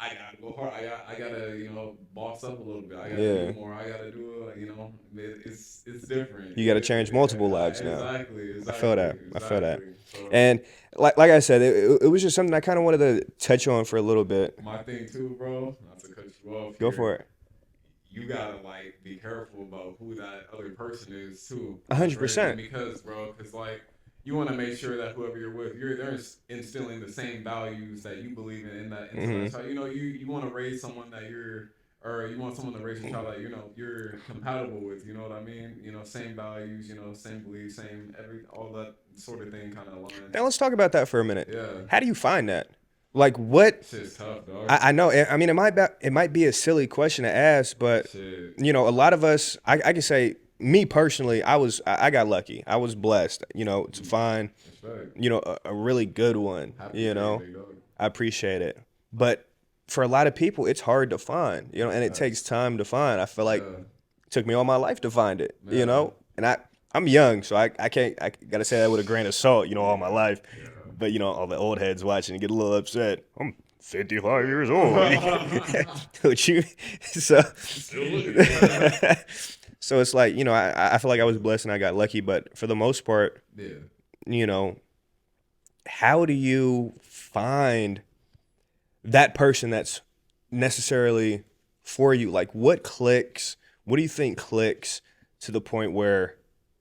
I gotta go hard. I gotta, you know, boss up a little bit. I gotta do more. I gotta do it. You know, it's different. You gotta change multiple lives now. Exactly. I feel that. I feel that. So, and like I said, it was just something I kind of wanted to touch on for a little bit. My thing too, bro. Not to cut you off. Go for it. You gotta like be careful about who that other person is too. 100%. Because like. You want to make sure that whoever you're with, they're instilling the same values that you believe in that. So, you know, you want to raise someone that you want someone to raise a child that, you know, you're compatible with, you know what I mean? You know, same values, you know, same beliefs, all that sort of thing kind of aligns. Now let's talk about that for a minute. Yeah. How do you find that? Like what? Shit's tough, dog. I know. I mean, it might be a silly question to ask, but you know, a lot of us, I can say, me personally, I got lucky. I was blessed, you know, to find, you know, a really good one, you know. I appreciate it. But for a lot of people, it's hard to find, you know, and it takes time to find. I feel like it took me all my life to find it, you know. And I'm young, so I got to say that with a grain of salt, you know, all my life. But, you know, all the old heads watching and get a little upset. I'm 55 years old. Would you? So, Still looking. so it's like, I feel like I was blessed and I got lucky, but for the most part, Yeah. you know, how do you find that person that's necessarily for you? Like, what clicks? What do you think clicks to the point where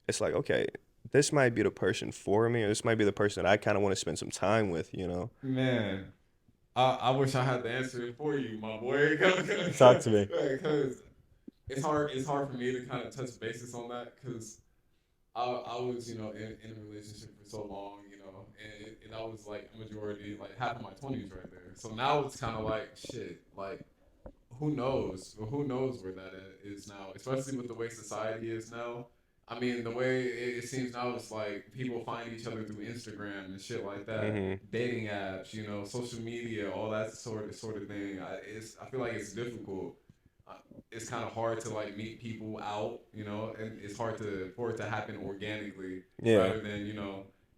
it's like, okay, this might be the person for me, or this might be the person that I kind of want to spend some time with, Man, I wish I had the answer for you, my boy. Talk to me. Because it's hard. It's hard for me to kind of touch basis on that because I was, in a relationship for so long, and I was like majority, like half of my 20s right there. So now it's kind of like shit, like who knows? Who knows where that is now, especially with the way society is now. I mean, the way it seems now, it's like people find each other through Instagram and shit like that, dating apps, social media, all that sort of thing. I feel like it's difficult. It's kind of hard to like meet people out, and it's hard for it to happen organically, rather than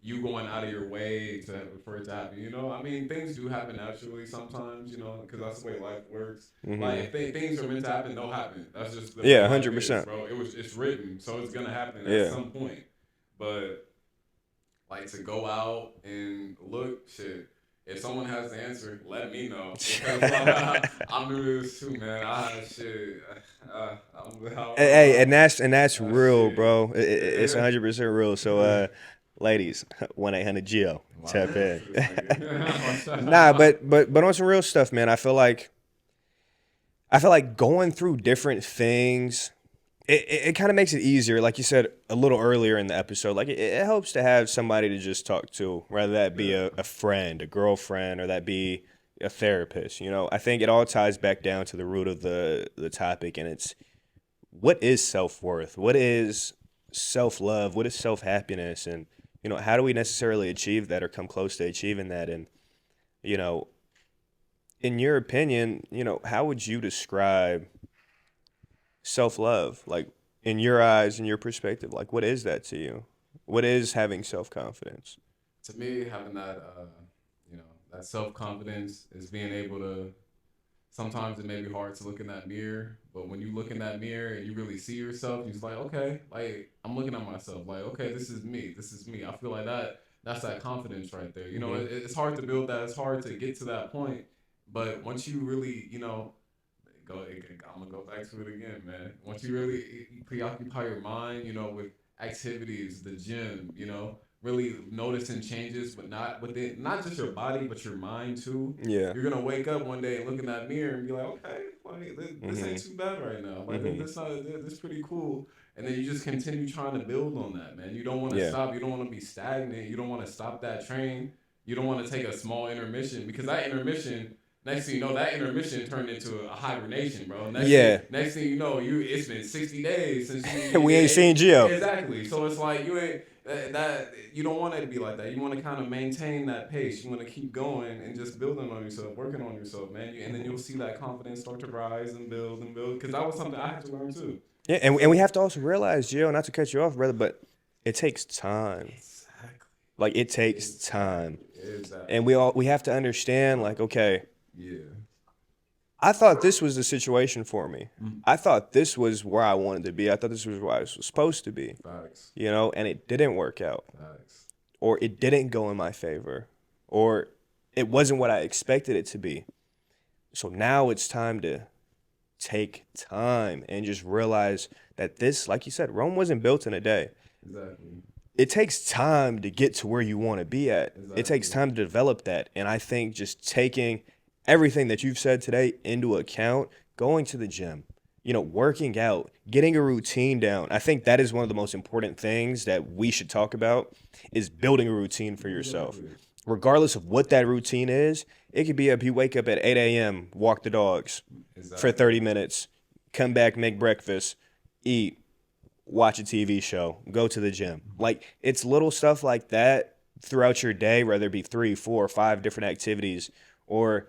you going out of your way for it to happen. I mean, things do happen naturally sometimes, because that's the way life works. Like if things are meant to happen, they'll happen. That's just the way life 100%, is, bro. It's written, so it's gonna happen at some point. But like to go out and look, shit. If someone has the answer, let me know. Because I'm new to this too, man. Shit. Hey, and that's real, shit. bro. It's 100% real. So, ladies, 1-800-GIO, tap in. Nah, but on some real stuff, man. I feel like going through different things, it kind of makes it easier. Like you said a little earlier in the episode, like it helps to have somebody to just talk to, whether that be a friend, a girlfriend, or that be a therapist. I think it all ties back down to the root of the topic, and it's what is self-worth? What is self-love? What is self-happiness? And, how do we necessarily achieve that or come close to achieving that? And, in your opinion, how would you describe self-love? Like, in your eyes, in your perspective, like, what is that to you? What is having self-confidence? To me, having that, that self-confidence is being able to, sometimes it may be hard to look in that mirror, but when you look in that mirror and you really see yourself, you're just like, okay, like, I'm looking at myself, like, okay, this is me. I feel like that's that confidence right there. It's hard to build that. It's hard to get to that point. But once you really, I'm gonna go back to it again, man. Once you really preoccupy your mind, with activities, the gym, really noticing changes, but not just your body, but your mind too. Yeah. You're gonna wake up one day and look in that mirror and be like, okay, like this ain't too bad right now. Like this pretty cool. And then you just continue trying to build on that, man. You don't want to stop. You don't want to be stagnant. You don't want to stop that train. You don't want to take a small intermission, because that intermission, next thing you know, that intermission turned into a hibernation, bro. Next thing you know, it's been 60 days since we ain't seen Gio. Exactly. So it's like you ain't that you don't want it to be like that. You want to kind of maintain that pace. You want to keep going and just building on yourself, working on yourself, man. And then you'll see that confidence start to rise and build. Because that was something I had to learn too. Yeah, and we have to also realize, Gio, not to cut you off, brother, but it takes time. Exactly. Like, it takes time. Exactly. And we have to understand, like, okay, yeah, I thought this was the situation for me. I thought this was where I wanted to be. I thought this was where I was supposed to be. Facts. And it didn't work out. Facts. Or it didn't go in my favor. Or it wasn't what I expected it to be. So now it's time to take time and just realize that this, like you said, Rome wasn't built in a day. Exactly. It takes time to get to where you want to be at. Exactly. It takes time to develop that. And I think just taking everything that you've said today into account, going to the gym, working out, getting a routine down. I think that is one of the most important things that we should talk about, is building a routine for yourself. Regardless of what that routine is, it could be you wake up at 8 a.m., walk the dogs for 30 minutes, come back, make breakfast, eat, watch a TV show, go to the gym. Like, it's little stuff like that throughout your day, whether it be 3, 4, 5 different activities, or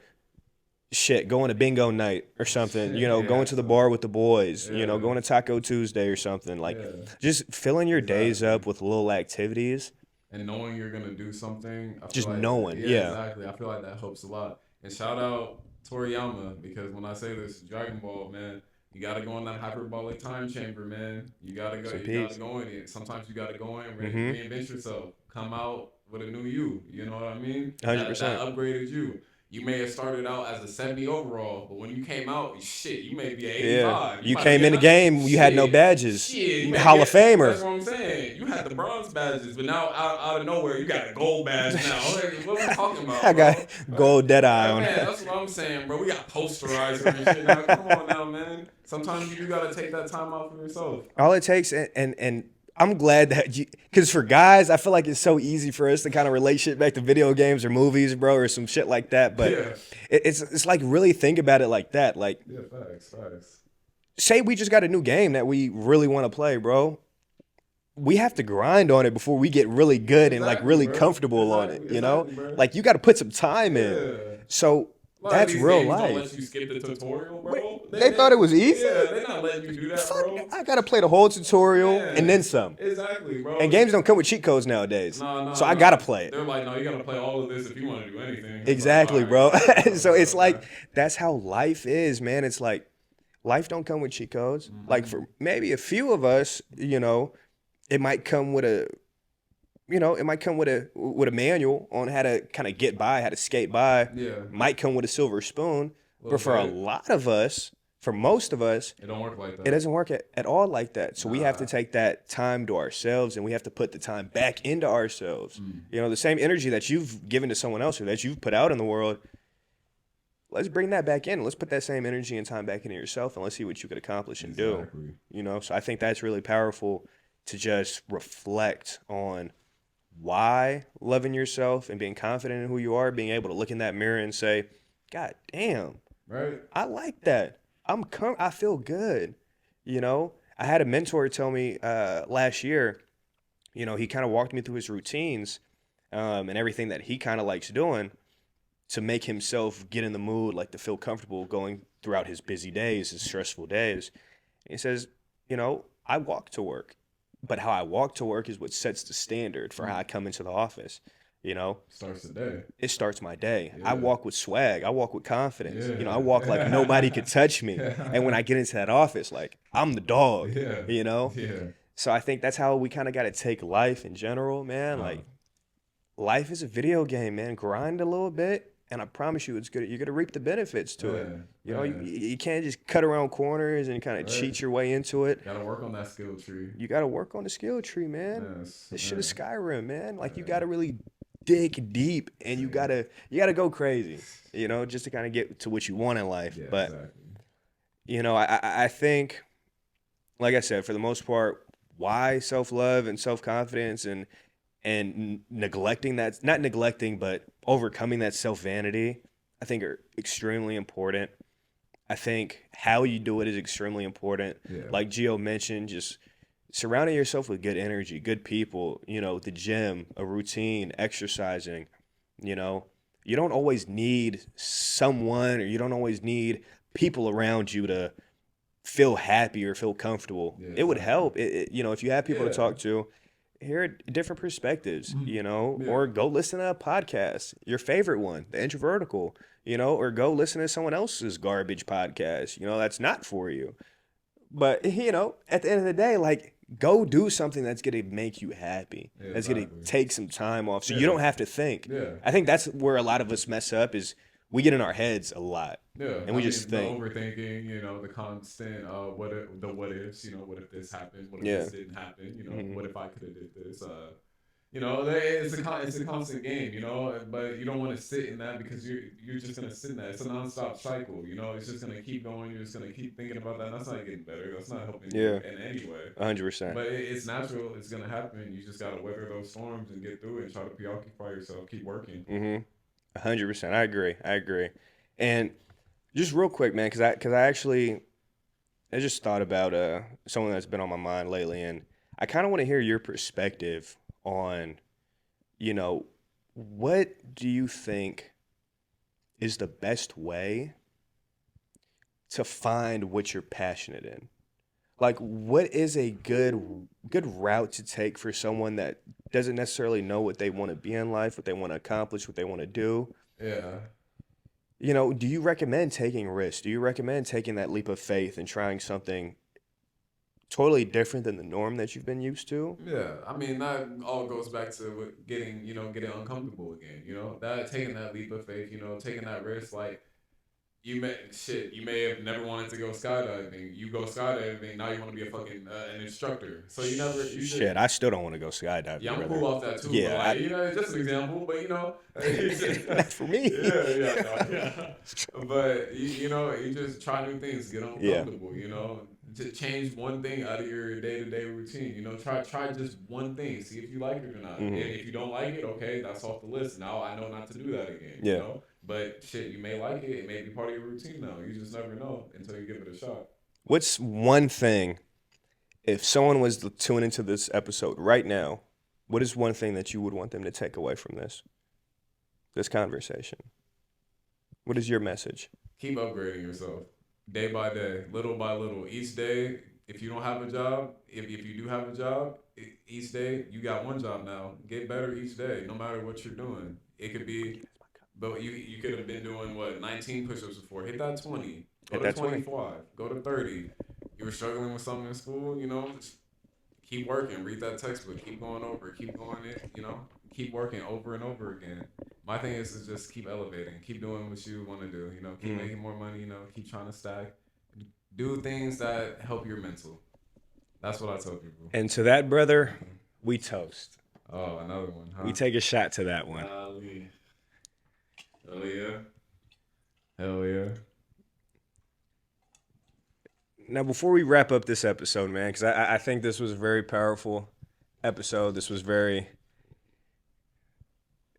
going to bingo night or something, going to the bar with the boys, going to Taco Tuesday or something. Like, just filling your days up with little activities. And knowing you're going to do something. Knowing, Exactly. I feel like that helps a lot. And shout out Toriyama, because when I say this, Dragon Ball, man, you gotta go in that hyperbolic time chamber, man. You gotta go. Some You gotta peace. go in it. Sometimes you gotta go in, Mm-hmm. reinvent yourself, come out with a new you. You know what I mean? Hundred That percent. upgraded you. You may have started out as a 70 overall, but when you came out, shit, you may be an Yeah. 85. You might be came in the a- game, you had no badges. Shit, you may Hall be of a- That's Famer. what I'm saying. You had the bronze badges, but now out of nowhere, you got a gold badge now. What are we talking about, I got bro? gold Deadeye on. Man, that's what I'm saying, bro. We got posterizer and shit now. Come on now, man. Sometimes you do gotta take that time out for yourself. All it takes, and I'm glad that you, because for guys, I feel like it's so easy for us to kind of relate shit back to video games or movies, bro, or some shit like that. But Yeah. it's like really think about it like that. Like, Yeah, facts. say we just got a new game that we really want to play, bro. We have to grind on it before we get really good and like Exactly, really bro. comfortable on it, Exactly, you know? bro. Like you got to put some time in. Yeah. So A lot of that's these real games Don't life. let you skip the tutorial, bro. They thought it was easy? Yeah, they're not letting you do that, Fuck, bro. I got to play the whole tutorial Yeah. and then some. Exactly, bro. And games don't come with cheat codes nowadays. No, So I got to play it. They're like, no, you gotta play all of this if you want to do anything. It's Exactly, like, bro. all right. So it's like that's how life is, man. It's like life don't come with cheat codes. Mm-hmm. Like for maybe a few of us, you know, it might come with a manual on how to kind of get by, how to skate by. Yeah. Might come with a silver spoon. But Little for a bit. lot of us, for most of us, It don't work like that. it doesn't work at all like that. So we have to Nah. take that time to ourselves and we have to put the time back into ourselves. You know, the same energy that you've given to someone else or that you've put out in the world, let's bring that back in. Let's put that same energy and time back into yourself and let's see what you could accomplish and do. Exactly. You know, so I think that's really powerful to just reflect on why loving yourself and being confident in who you are, being able to look in that mirror and say, God damn, Right? I like that. I feel good. You know, I had a mentor tell me last year, you know, he kind of walked me through his routines and everything that he kind of likes doing to make himself get in the mood, like to feel comfortable going throughout his busy days, his stressful days. He says, you know, I walk to work, but how I walk to work is what sets the standard for how I come into the office. You know, Starts the day. it starts my day. I Yeah. walk with swag. I walk with confidence. Yeah. You know, I walk like nobody could touch me. And when I get into that office, like I'm the dog. Yeah. You know? Yeah. So I think that's how we kind of got to take life in general, man. Like life is a video game, man. Grind a little bit. And I promise you, it's good. You're gonna reap the benefits to it. You know, you can't just cut around corners and kind of cheat your way into it. Gotta work on that skill tree. You gotta work on the skill tree, man. Yes. This shit is Skyrim, man. Like you gotta really dig deep, and you gotta go crazy, you know, just to kind of get to what you want in life. Yeah, But exactly. you know, I think, like I said, for the most part, why self-love and self-confidence and neglecting that, not neglecting, but overcoming that self-vanity, I think are extremely important. I think how you do it is extremely important. Yeah. Like Gio mentioned, just surrounding yourself with good energy, good people, you know, the gym, a routine, exercising, you know. You don't always need someone or you don't always need people around you to feel happy or feel comfortable. Yeah, it would exactly. help. You know, if you have people to Yeah. talk to, hear different perspectives, you know, Yeah. or go listen to a podcast, your favorite one, the Introvertical, you know, or go listen to someone else's garbage podcast, you know, that's not for you. But, you know, at the end of the day, like, go do something that's going to make you happy. Yeah, That's going exactly. to take some time off so you Yeah. don't have to think. Yeah. I think that's where a lot of us mess up is we get in our heads a lot. Yeah, And we just the think. overthinking, you know, the constant, what ifs, you know, what if this happened, what if Yeah. this didn't happen, you know, Mhm. what if I could have did this, you know, it's a constant game, you know, but you don't want to sit in that because you're just gonna sit in that. It's a nonstop cycle, you know. It's just gonna keep going. You're just gonna keep thinking about that. That's not getting better. That's not helping you in any way. 100%. But it's natural. It's gonna happen. You just gotta weather those storms and get through it and try to preoccupy yourself. Keep working. 100%. I agree. And just real quick, man, because I just thought about someone that's been on my mind lately, and I kind of want to hear your perspective on, you know, what do you think is the best way to find what you're passionate in? Like, what is a good route to take for someone that doesn't necessarily know what they want to be in life, what they want to accomplish, what they want to do? Yeah. you know, do you recommend taking risks? Do you recommend taking that leap of faith and trying something totally different than the norm that you've been used to? Yeah, I mean that all goes back to getting uncomfortable again. That taking that leap of faith. Taking that risk. Like you may have never wanted to go skydiving. You go skydiving, now you want to be a fucking an instructor. So Shit, I still don't want to go skydiving. Yeah, I'm brother. cool off that too. Yeah, but it's just an example. But not for me. Yeah. But you just try new things, get uncomfortable. To change one thing out of your day-to-day routine. Try just one thing, see if you like it or not. And if you don't like it, okay, that's off the list. Now I know not to do that again. Yeah. But shit, you may like it. It may be part of your routine now. You just never know until you give it a shot. What's one thing, if someone was to tune into this episode right now, what is one thing that you would want them to take away from this conversation? What is your message? Keep upgrading yourself day by day, little by little. Each day, if you don't have a job, if you do have a job, each day you got one job now. Get better each day, no matter what you're doing. It could be, but you could have been doing 19 push-ups before. Hit that 20. Go to 25. Go to 30. You were struggling with something in school, just keep working. Read that textbook. Keep going over. Keep going it. Keep working over and over again. My thing is just keep elevating. Keep doing what you want to do. Keep making more money. Keep trying to stack. Do things that help your mental. That's what I tell people. And to that, brother, we toast. Oh, another one, huh? We take a shot to that one. Hell yeah. Hell yeah. Now, before we wrap up this episode, man, because I think this was a very powerful episode. This was very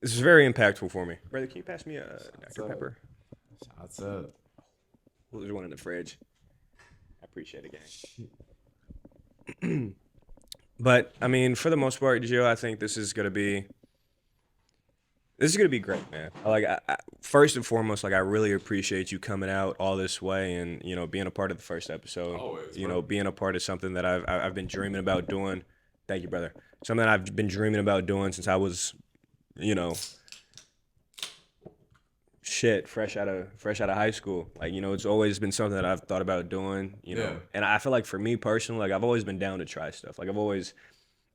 impactful for me. Brother, can you pass me a Dr. Pepper? Shots up. Well, there's one in the fridge. I appreciate it, gang. But, I mean, for the most part, Gio, I think this is going to be great, man. First and foremost, I really appreciate you coming out all this way and, being a part of the first episode. Always, being a part of something that I've been dreaming about doing. Thank you, brother. Something that I've been dreaming about doing since I was, fresh out of high school. It's always been something that I've thought about doing, Yeah. And I feel like for me personally, I've always been down to try stuff. I've always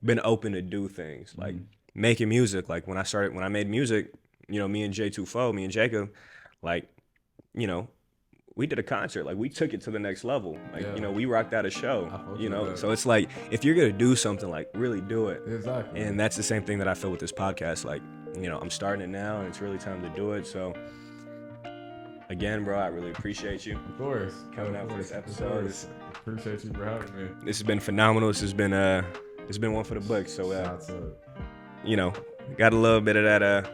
been open to do things. Making music, when I made music, me and Jacob, we did a concert, we took it to the next level. We rocked out a show, so it's if you're gonna do something, really do it. Exactly. And that's the same thing that I feel with this podcast. I'm starting it now and it's really time to do it. So again, bro, I really appreciate you. Of course. Coming out for this episode. Appreciate you for having me. This has been phenomenal. This has been one for the books. So Shots up. Got a little bit of that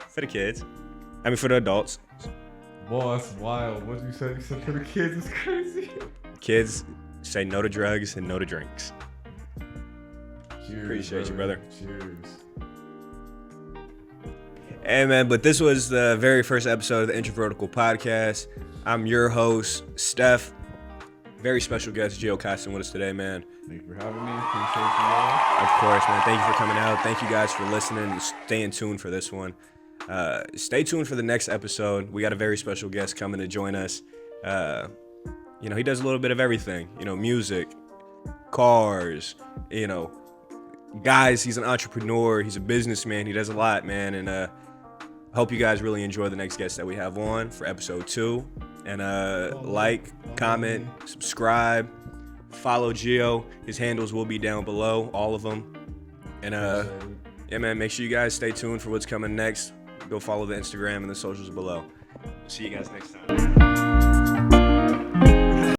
for the kids. For the adults. Boy, that's wild. What you said? You said for the kids is crazy. Kids, say no to drugs and no to drinks. Cheers. Appreciate you, brother. Cheers. Hey, man, but this was the very first episode of the Introvertical Podcast. I'm your host, Steph. Very special guest, Gio Coston, with us today, man. Thank you for having me. Appreciate you, y'all. Of course, man. Thank you for coming out. Thank you guys for listening and staying tuned for this one. Stay tuned for the next episode. We got a very special guest coming to join us. He does a little bit of everything. Music, cars, guys. He's an entrepreneur. He's a businessman. He does a lot, man. And hope you guys really enjoy the next guest that we have on for episode 2. And comment, subscribe, follow Gio. His handles will be down below, all of them. And yeah, man, make sure you guys stay tuned for what's coming next. Go follow the Instagram and the socials below. See you guys next time.